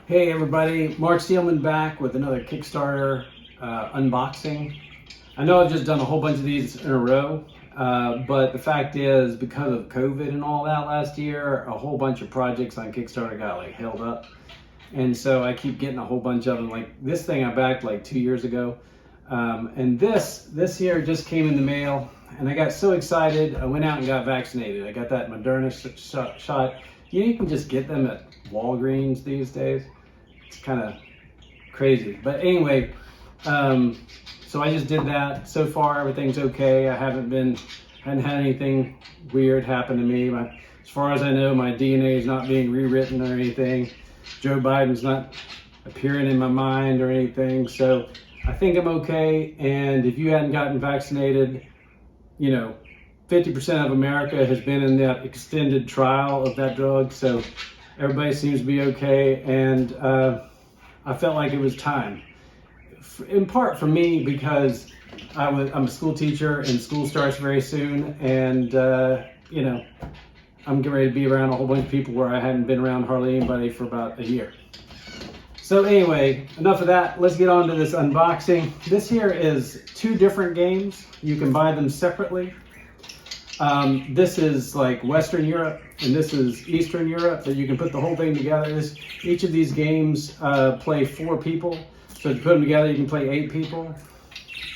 Hey everybody, Mark Steelman back with another Kickstarter unboxing. I know I've just done a whole bunch of these in a row, but the fact is, because of COVID and all that last year, a whole bunch of projects on Kickstarter got like held up. And so I keep getting a whole bunch of them. Like this thing I backed like 2 years ago. And this here just came in the mail and I got so excited. I went out and got vaccinated. I got that Moderna shot. You can just get them at Walgreens these days. It's kind of crazy. But anyway, so I just did that. So far, everything's okay. I hadn't had anything weird happen to me. As far as I know, my DNA is not being rewritten or anything. Joe Biden's not appearing in my mind or anything. So I think I'm okay. And if you hadn't gotten vaccinated, 50% of America has been in that extended trial of that drug. So everybody seems to be okay. And I felt like it was time. In part for me, because I'm a school teacher and school starts very soon. And, I'm getting ready to be around a whole bunch of people where I hadn't been around hardly anybody for about a year. So anyway, enough of that. Let's get on to this unboxing. This here is 2 different games. You can buy them separately. This is like Western Europe and this is Eastern Europe, but you can put the whole thing together. Each of these games play 4 people. So if you put them together, you can play 8 people.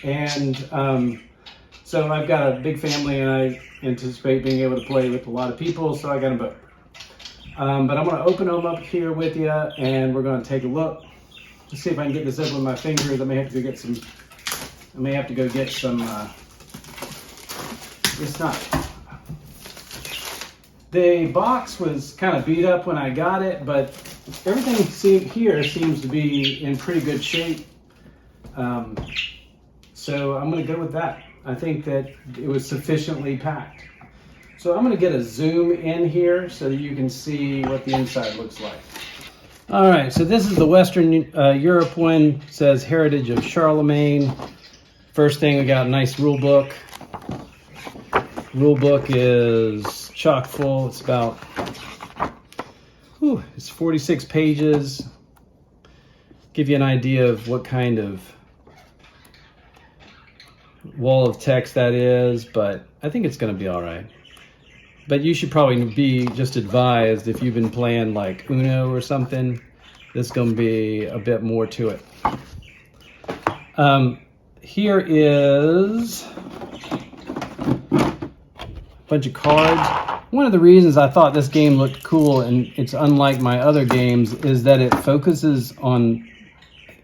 And so I've got a big family and I anticipate being able to play with a lot of people, so I got them both. But I'm going to open them up here with you and we're going to take a look. Let's see if I can get this open with my fingers. I may have to go get some, it's not. The box was kind of beat up when I got it, but everything here seems to be in pretty good shape. So I'm going to go with that. I think that it was sufficiently packed. So I'm going to get a zoom in here so that you can see what the inside looks like. All right, so this is the Western Europe one. It says Heritage of Charlemagne. First thing, we got a nice rule book. Rule book is chock full. It's about, it's 46 pages. Give you an idea of what kind of wall of text that is, but I think it's going to be all right. But you should probably be just advised, if you've been playing like Uno or something, this is going to be a bit more to it. Here is a bunch of cards. One of the reasons I thought this game looked cool, and it's unlike my other games, is that it focuses on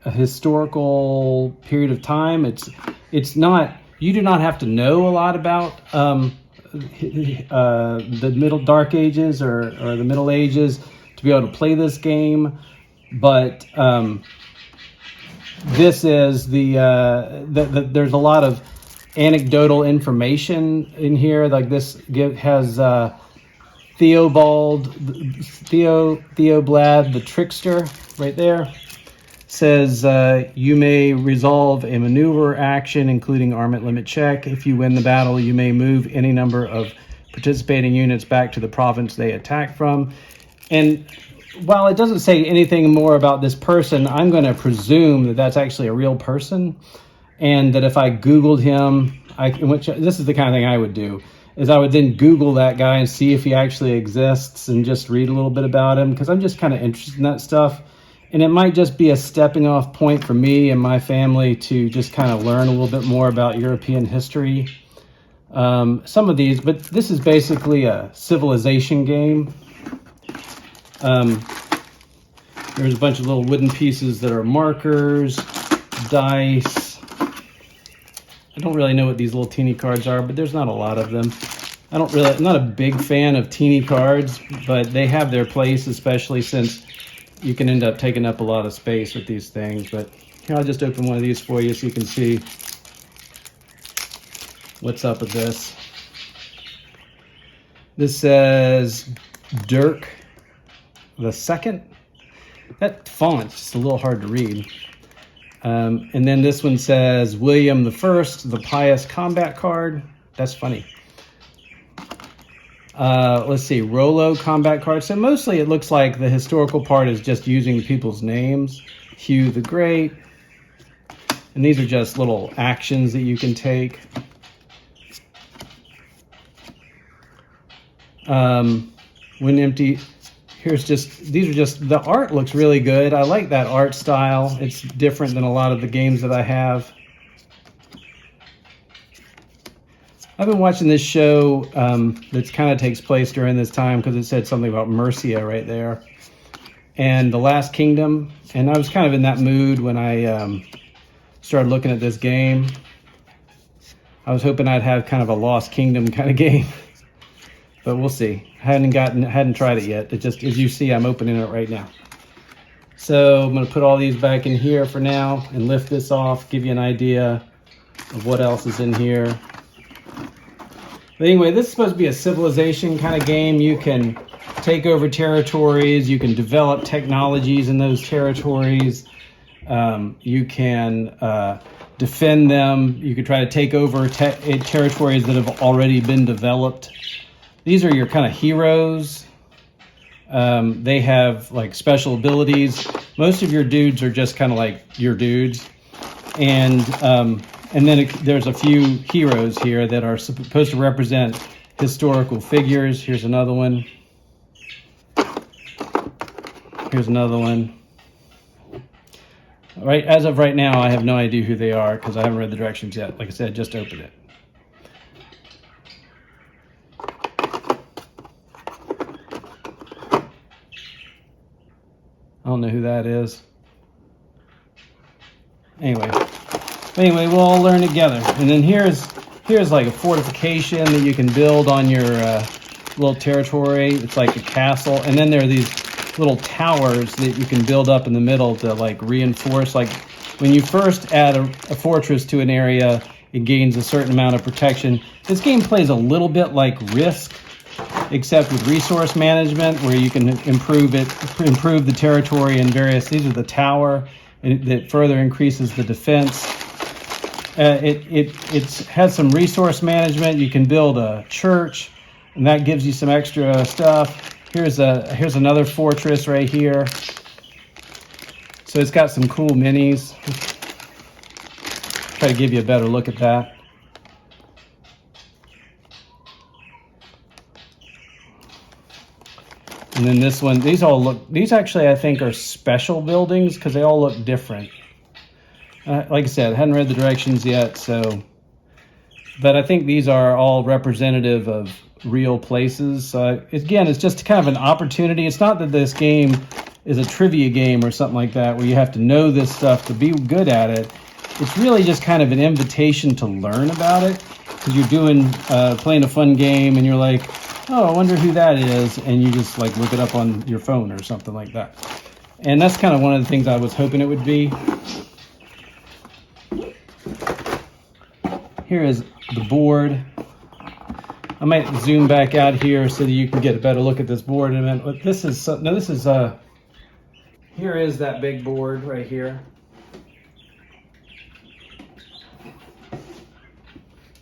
a historical period of time. It's not, you do not have to know a lot about the Dark Ages or the Middle Ages to be able to play this game, but this is there's a lot of anecdotal information in here. Like this has Theobald the Trickster right there. Says you may resolve a maneuver action, including armament limit check. If you win the battle, you may move any number of participating units back to the province they attack from. And while it doesn't say anything more about this person, I'm going to presume that that's actually a real person, and that if I Googled him, this is the kind of thing I would do, is I would then Google that guy and see if he actually exists and just read a little bit about him, because I'm just kind of interested in that stuff. And it might just be a stepping off point for me and my family to just kind of learn a little bit more about European history. Some of these, but this is basically a civilization game. There's a bunch of little wooden pieces that are markers, dice. I don't really know what these little teeny cards are, but there's not a lot of them. I'm not a big fan of teeny cards, but they have their place, especially since you can end up taking up a lot of space with these things. But here, I'll just open one of these for you so you can see what's up with this. This says Dirk the Second. That font's just a little hard to read. And then this one says William the First, the Pious Combat card. That's funny. Let's see, Rolo combat cards. So mostly it looks like the historical part is just using people's names. Hugh the Great. And these are just little actions that you can take. When empty, these are just, the art looks really good. I like that art style. It's different than a lot of the games that I have. I've been watching this show that kind of takes place during this time because it said something about Mercia right there. And The Last Kingdom. And I was kind of in that mood when I started looking at this game. I was hoping I'd have kind of a Lost Kingdom kind of game. But we'll see. I hadn't tried it yet. It just, as you see, I'm opening it right now. So I'm going to put all these back in here for now and lift this off, give you an idea of what else is in here. But anyway, this is supposed to be a civilization kind of game. You can take over territories. You can develop technologies in those territories. You can defend them. You can try to take over territories that have already been developed. These are your kind of heroes. They have like special abilities. Most of your dudes are just kind of like your dudes. And then there's a few heroes here that are supposed to represent historical figures. Here's another one. Here's another one. All right, as of right now, I have no idea who they are because I haven't read the directions yet. Like I said, just opened it. I don't know who that is. Anyway, we'll all learn together. And then here's like a fortification that you can build on your little territory. It's like a castle. And then there are these little towers that you can build up in the middle to like reinforce. Like when you first add a fortress to an area, it gains a certain amount of protection. This game plays a little bit like Risk, except with resource management, where you can improve the territory in various. These are the tower that further increases the defense. It has some resource management. You can build a church, and that gives you some extra stuff. Here's another fortress right here. So it's got some cool minis. Try to give you a better look at that. And then this one, these actually I think are special buildings because they all look different. Like I said, I hadn't read the directions yet, but I think these are all representative of real places. Again, it's just kind of an opportunity. It's not that this game is a trivia game or something like that where you have to know this stuff to be good at it. It's really just kind of an invitation to learn about it because you're playing a fun game and you're like, oh, I wonder who that is, and you just like look it up on your phone or something like that. And that's kind of one of the things I was hoping it would be. Here is the board. I might zoom back out here so that you can get a better look at this board in a minute. But here is that big board right here.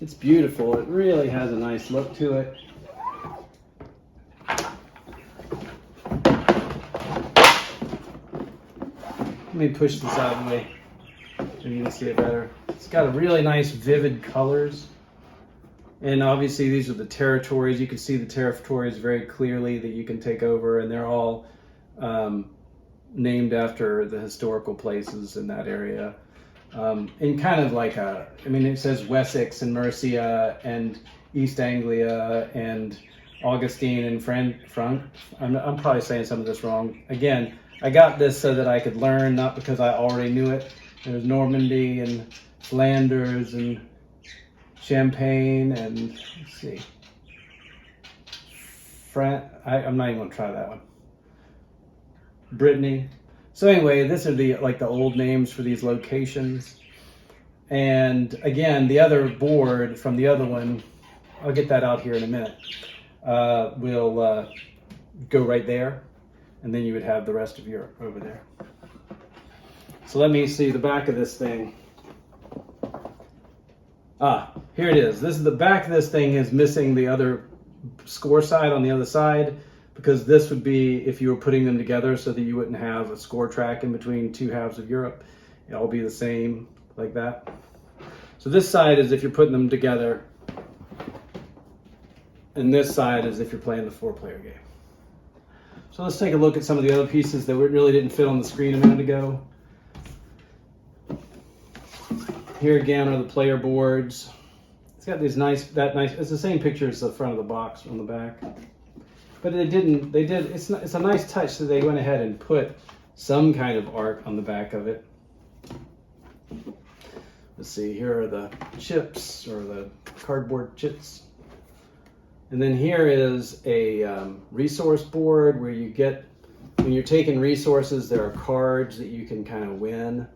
It's beautiful. It really has a nice look to it. Let me push this out of the way so you can see it better. It's got a really nice vivid colors. And obviously these are the territories. You can see the territories very clearly that you can take over, and they're all named after the historical places in that area. And kind of like it says Wessex and Mercia and East Anglia and Augustine and Frank. I'm probably saying some of this wrong. Again, I got this so that I could learn, not because I already knew it. There's Normandy and Flanders and Champagne and let's see. I'm not even gonna try that one. Brittany. So anyway, this are the old names for these locations. And again, the other board from the other one, I'll get that out here in a minute, will go right there. And then you would have the rest of Europe over there. So let me see the back of this thing. Here it is. This is the back of this thing is missing the other score side on the other side, because this would be if you were putting them together so that you wouldn't have a score track in between two halves of Europe. It'll all be the same like that. So this side is if you're putting them together, and this side is if you're playing the 4-player game. So let's take a look at some of the other pieces that really didn't fit on the screen a minute ago. Here again are the player boards. It's got these nice, it's the same picture as the front of the box on the back. But it's a nice touch that they went ahead and put some kind of art on the back of it. Let's see, here are the chips, or the cardboard chips. And then here is a resource board where you get, when you're taking resources, there are cards that you can kind of win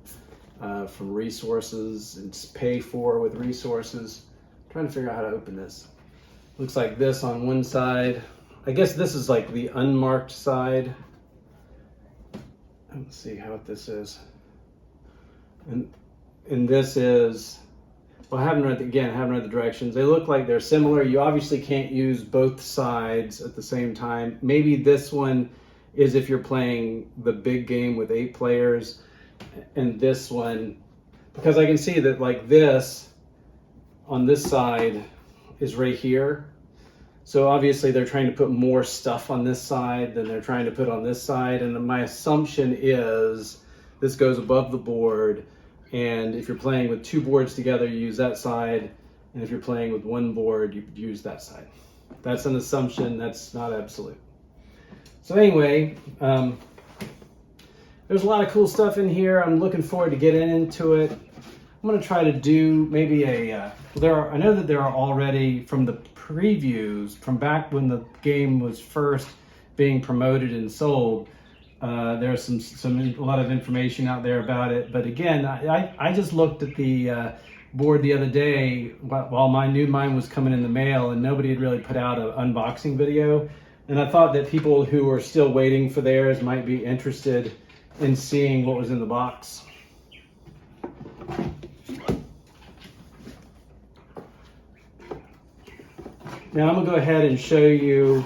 from resources and pay for with resources. I'm trying to figure out how to open this. Looks like this on one side. I guess this is like the unmarked side. Let's see how this is. And this is, well, I haven't read the directions. They look like they're similar. You obviously can't use both sides at the same time. Maybe this one is if you're playing the big game with 8 players, and this one, because I can see that like this on this side is right here. So obviously they're trying to put more stuff on this side than they're trying to put on this side. And my assumption is this goes above the board. And if you're playing with 2 boards together, you use that side. And if you're playing with 1 board, you use that side. That's an assumption. That's not absolute. So anyway, there's a lot of cool stuff in here. I'm looking forward to getting into it. I'm going to try to do maybe I know that there are already, from the previews from back when the game was first being promoted and sold, there's a lot of information out there about it. But again, I just looked at the board the other day while mine was coming in the mail, and nobody had really put out an unboxing video. And I thought that people who are still waiting for theirs might be interested in seeing what was in the box. Now I'm going to go ahead and show you,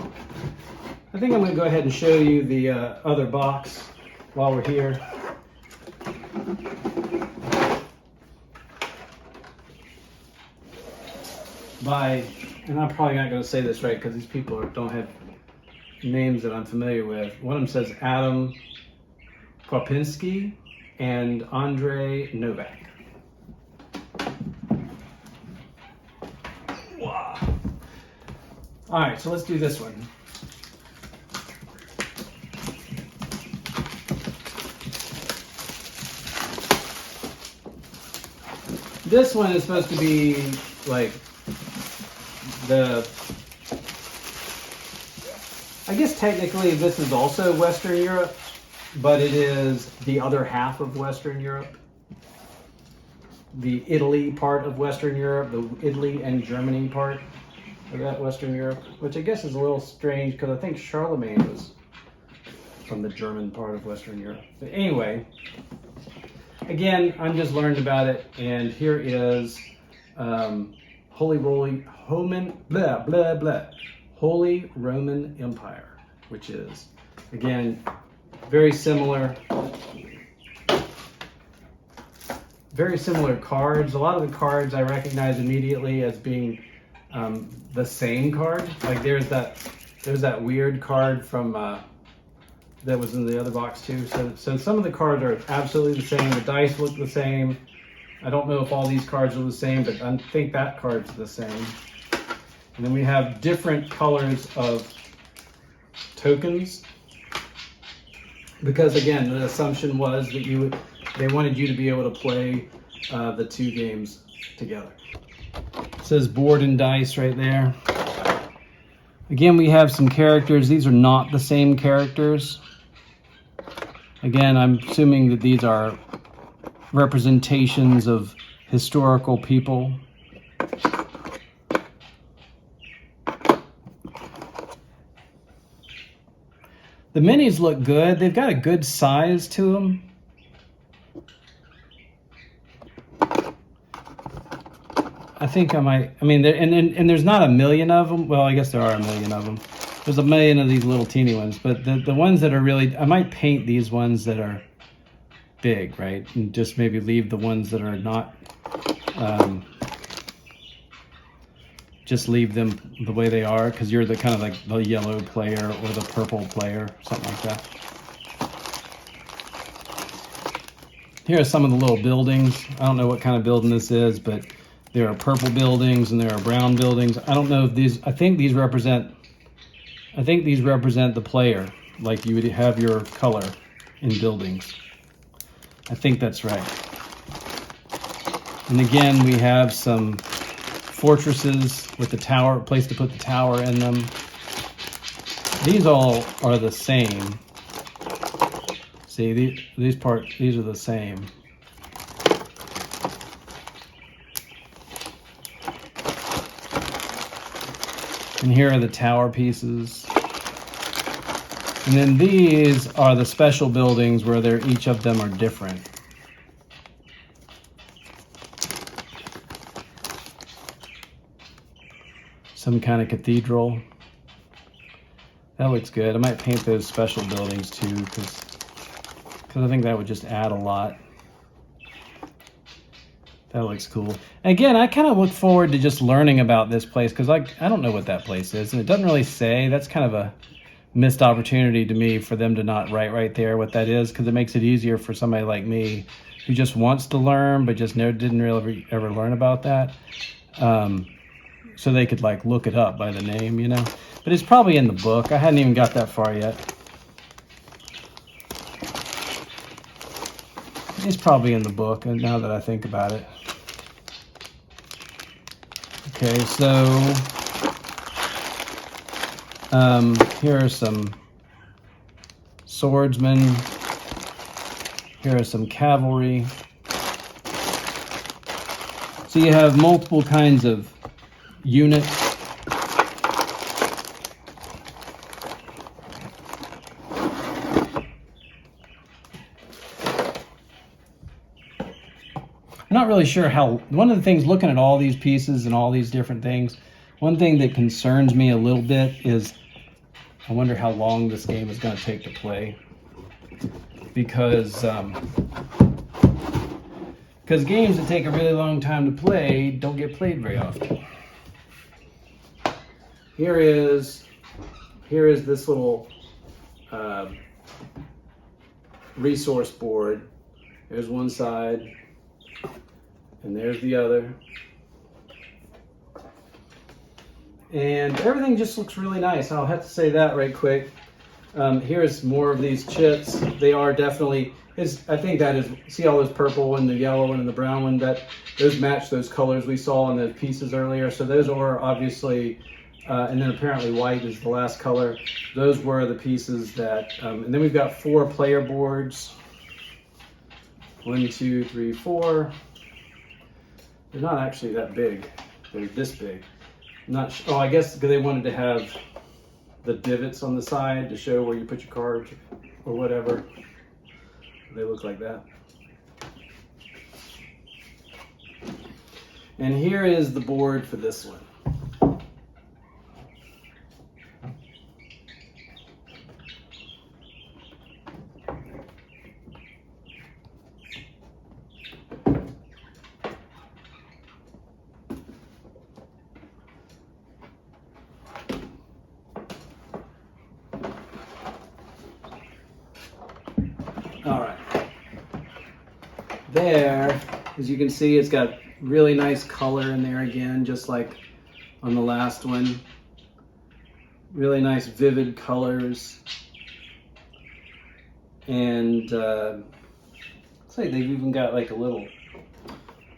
I think I'm going to go ahead and show you the other box while we're here. And I'm probably not going to say this right because these people don't have names that I'm familiar with. One of them says Adam Popinski and Andrei Novak. Wow. All right, so let's do this one. This one is supposed to be like I guess technically this is also Western Europe, but it is the other half of Western Europe. The Italy part of Western Europe, the Italy and Germany part of that Western Europe, which I guess is a little strange because I think Charlemagne was from the German part of Western Europe. But anyway, again, I'm just learned about it, and here is Holy Roman Empire, which is, again, very similar cards. A lot of the cards I recognize immediately as being the same card. Like there's that weird card from that was in the other box too. So some of the cards are absolutely the same. The dice look the same. I don't know if all these cards are the same, but I think that card's the same. And then we have different colors of tokens, because again, the assumption was that they wanted you to be able to play the 2 games together. It says board and dice right there. Again, we have some characters. These are not the same characters. Again, I'm assuming that these are representations of historical people. The minis look good. They've got a good size to them. I think I might. I mean, and there's not a million of them. Well, I guess there are a million of them. There's a million of these little teeny ones, but the ones that are really, I might paint these ones that are big, right? And just maybe leave the ones that are not, just leave them the way they are, because you're the kind of like the yellow player or the purple player, something like that. Here are some of the little buildings. I don't know what kind of building this is, but there are purple buildings and there are brown buildings. I don't know if these, I think these represent the player, like you would have your color in buildings. I think that's right. And again, we have some fortresses with the tower, place to put the tower in them. These all are the same. See, these are the same. And here are the tower pieces. And then these are the special buildings where each of them are different. Some kind of cathedral. That looks good. I might paint those special buildings too, because I think that would just add a lot. That looks cool. Again, I kind of look forward to just learning about this place, because I don't know what that place is, and it doesn't really say. That's kind of a missed opportunity to me for them to not write right there what that is, because it makes it easier for somebody like me who just wants to learn but just didn't really ever learn about that. So they could like look it up by the name, you know. But it's probably in the book. I hadn't even got that far yet. It's probably in the book, and now that I think about it. Okay, so here are some swordsmen. Here are some cavalry. So you have multiple kinds of units. I'm not really sure how, one of the things looking at all these pieces and all these different things, one thing that concerns me a little bit is I wonder how long this game is going to take to play, because games that take a really long time to play don't get played very often. Here is this little resource board. There's one side. And there's the other. And everything just looks really nice. I'll have to say that right quick. Here's more of these chits. They are definitely, I think that is, see all this purple and the yellow one and the brown one, those match those colors we saw in the pieces earlier. So those are obviously, and then apparently white is the last color. Those were the pieces that, and then we've got 4 player boards. 1, 2, 3, 4. They're not actually that big. They're this big. Oh, I guess because they wanted to have the divots on the side to show where you put your cards or whatever. They look like that. And here is the board for this one. All right, there, as you can see, it's got really nice color in there again, just like on the last one. Really nice vivid colors. And looks like they've even got like a little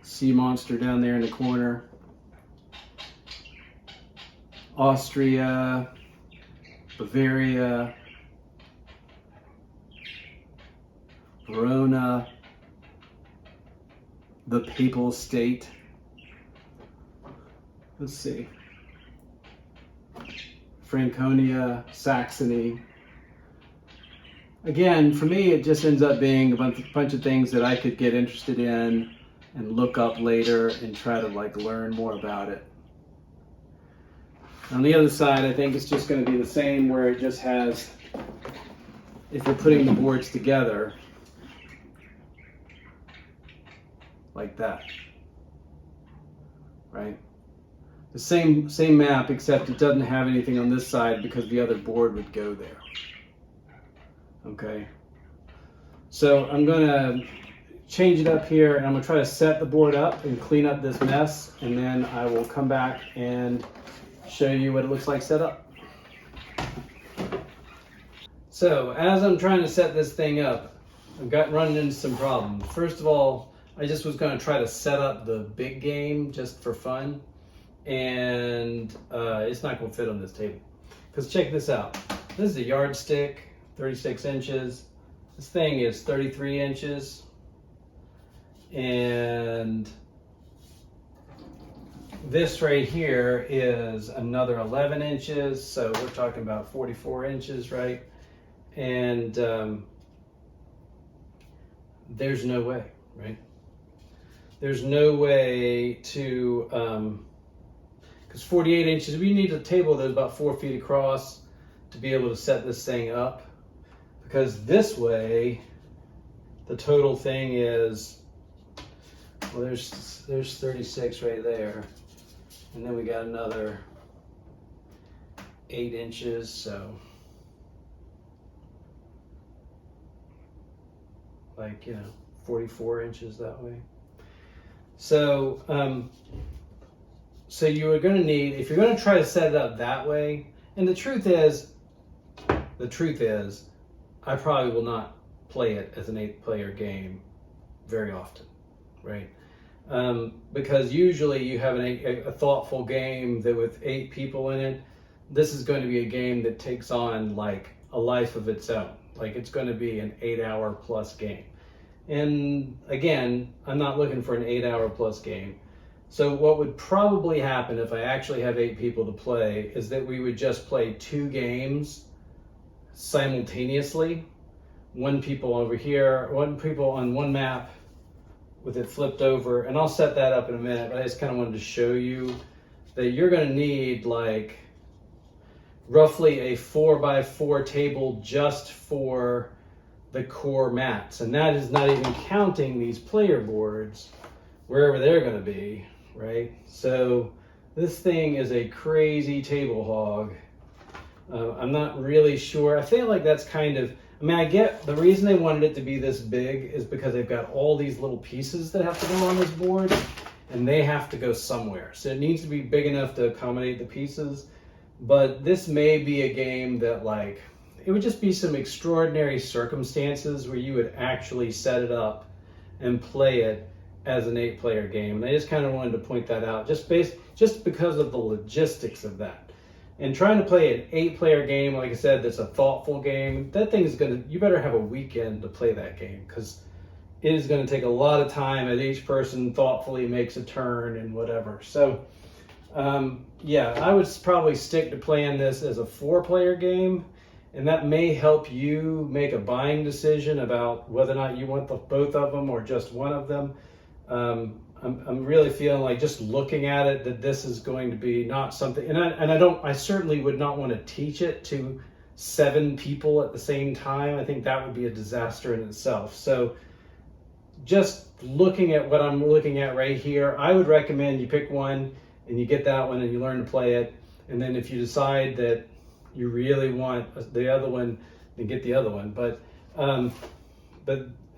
sea monster down there in the corner. Austria, Bavaria, Verona, the Papal State. Let's see. Franconia, Saxony. Again, for me, it just ends up being a bunch of things that I could get interested in. and look up later and try to like learn more about it. On the other side, I think it's just going to be the same, where it just has, if you're putting the boards together, like that, right? The same map, except it doesn't have anything on this side because the other board would go there. Okay. So I'm going to change it up here, and I'm going to try to set the board up and clean up this mess, and then I will come back and show you what it looks like set up. So as I'm trying to set this thing up, I've running into some problems. First of all, I just was going to try to set up the big game just for fun, and it's not going to fit on this table. Because check this out. This is a yardstick, 36 inches. This thing is 33 inches. And this right here is another 11 inches. So we're talking about 44 inches, right? And there's no way, right? There's no way to, because 48 inches, we need a table that's about 4 feet across to be able to set this thing up. Because this way, the total thing is, well, there's 36 right there. And then we got another 8 inches, so like, 44 inches that way. So, so you are going to need, if you're going to try to set it up that way, and the truth is, I probably will not play it as an 8-player game very often, right? Because usually you have a thoughtful game that with 8 people in it, this is going to be a game that takes on like a life of its own. Like it's going to be an 8-hour plus game. And again, I'm not looking for an 8-hour plus game. So what would probably happen if I actually have 8 people to play is that we would just play 2 games simultaneously. 1 people over here, 1 people on one map with it flipped over, and I'll set that up in a minute, but I just kind of wanted to show you that you're going to need like roughly a 4x4 table just for the core mats, and that is not even counting these player boards wherever they're going to be, right? So this thing is a crazy table hog. I'm not really sure. I feel like that's kind of, I get the reason they wanted it to be this big is because they've got all these little pieces that have to go on this board, and they have to go somewhere. So it needs to be big enough to accommodate the pieces. But this may be a game that like, it would just be some extraordinary circumstances where you would actually set it up and play it as an 8-player game. And I just kind of wanted to point that out just because of the logistics of that. And trying to play an 8-player game, like I said, that's a thoughtful game, that thing is you better have a weekend to play that game, because it is going to take a lot of time as each person thoughtfully makes a turn and whatever. So, yeah, I would probably stick to playing this as a 4-player game, and that may help you make a buying decision about whether or not you want both of them or just one of them. I'm really feeling like, just looking at it, that this is going to be not something, and I certainly would not want to teach it to 7 people at the same time. I think that would be a disaster in itself. So just looking at what I'm looking at right here, I would recommend you pick one and you get that one and you learn to play it. And then if you decide that you really want the other one, then get the other one. But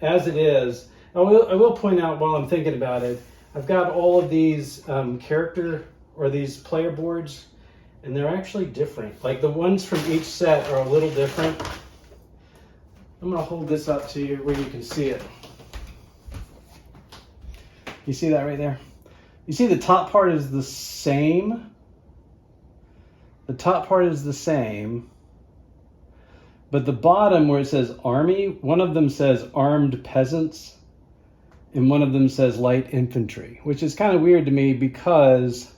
as it is, I will point out while I'm thinking about it, I've got all of these these player boards, and they're actually different. Like the ones from each set are a little different. I'm going to hold this up to you where you can see it. You see that right there? You see the top part is the same. The top part is the same. But the bottom where it says army, one of them says armed peasants, and one of them says light infantry, which is kind of weird to me because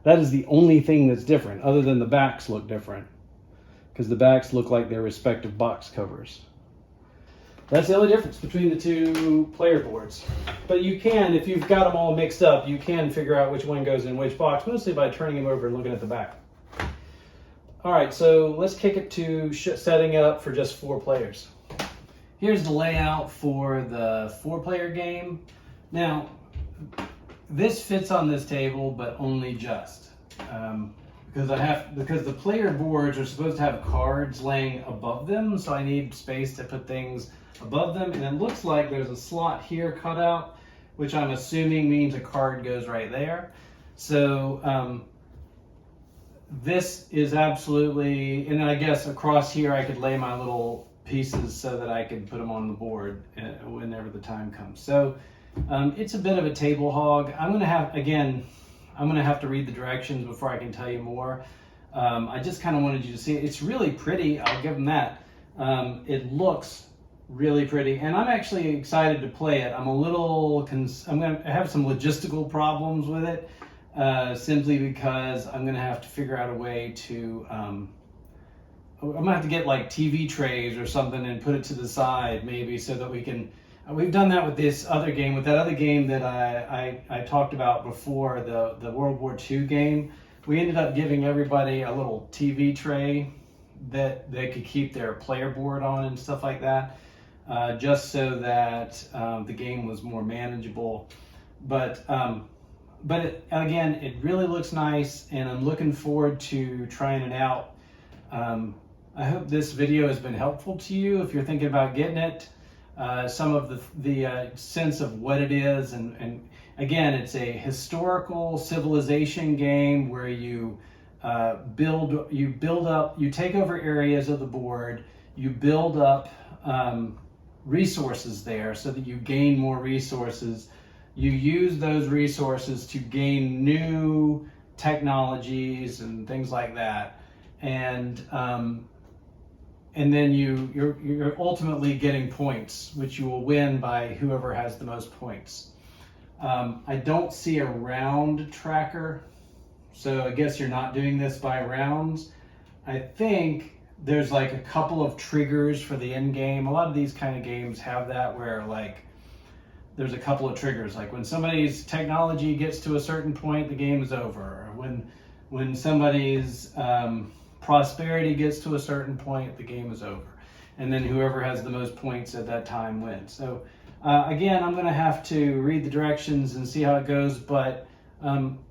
that is the only thing that's different, other than the backs look different, because the backs look like their respective box covers. That's the only difference between the two player boards. But you can, if you've got them all mixed up, you can figure out which one goes in which box, mostly by turning them over and looking at the back. All right, so let's kick it to setting it up for just 4 players. Here's the layout for the 4-player game. Now, this fits on this table, but only just. Because the player boards are supposed to have cards laying above them, so I need space to put things above them. And it looks like there's a slot here cut out, which I'm assuming means a card goes right there. So this is absolutely, and I guess across here I could lay my little pieces so that I could put them on the board whenever the time comes. So it's a bit of a table hog. I'm going to have to read the directions before I can tell you more. I just kind of wanted you to see it. It's really pretty, I'll give them that. It looks really pretty, and I'm actually excited to play it. I'm going to have some logistical problems with it, simply because I'm going to have to figure out a way to, I'm going to have to get like TV trays or something and put it to the side maybe so that we can, we've done that with this other game, with that other game that I talked about before, the World War II game. We ended up giving everybody a little TV tray that they could keep their player board on and stuff like that, just so that the game was more manageable. But again, it really looks nice, and I'm looking forward to trying it out. I hope this video has been helpful to you if you're thinking about getting it. Some of the sense of what it is, and again, it's a historical civilization game where you build up, you take over areas of the board, you build up resources there so that you gain more resources. You use those resources to gain new technologies and things like that, and then you're ultimately getting points, which you will win by whoever has the most points. I don't see a round tracker, so I guess you're not doing this by rounds. I think there's like a couple of triggers for the end game. A lot of these kind of games have that, where like there's a couple of triggers. Like when somebody's technology gets to a certain point, the game is over. Or when somebody's prosperity gets to a certain point, the game is over. And then whoever has the most points at that time wins. So again, I'm going to have to read the directions and see how it goes, but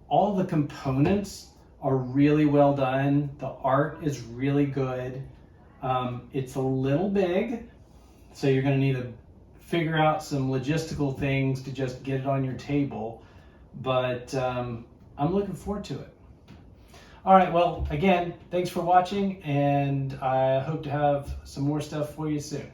all the components are really well done. The art is really good. It's a little big, so you're going to need to figure out some logistical things to just get it on your table, but I'm looking forward to it. All right, well, again, thanks for watching, and I hope to have some more stuff for you soon.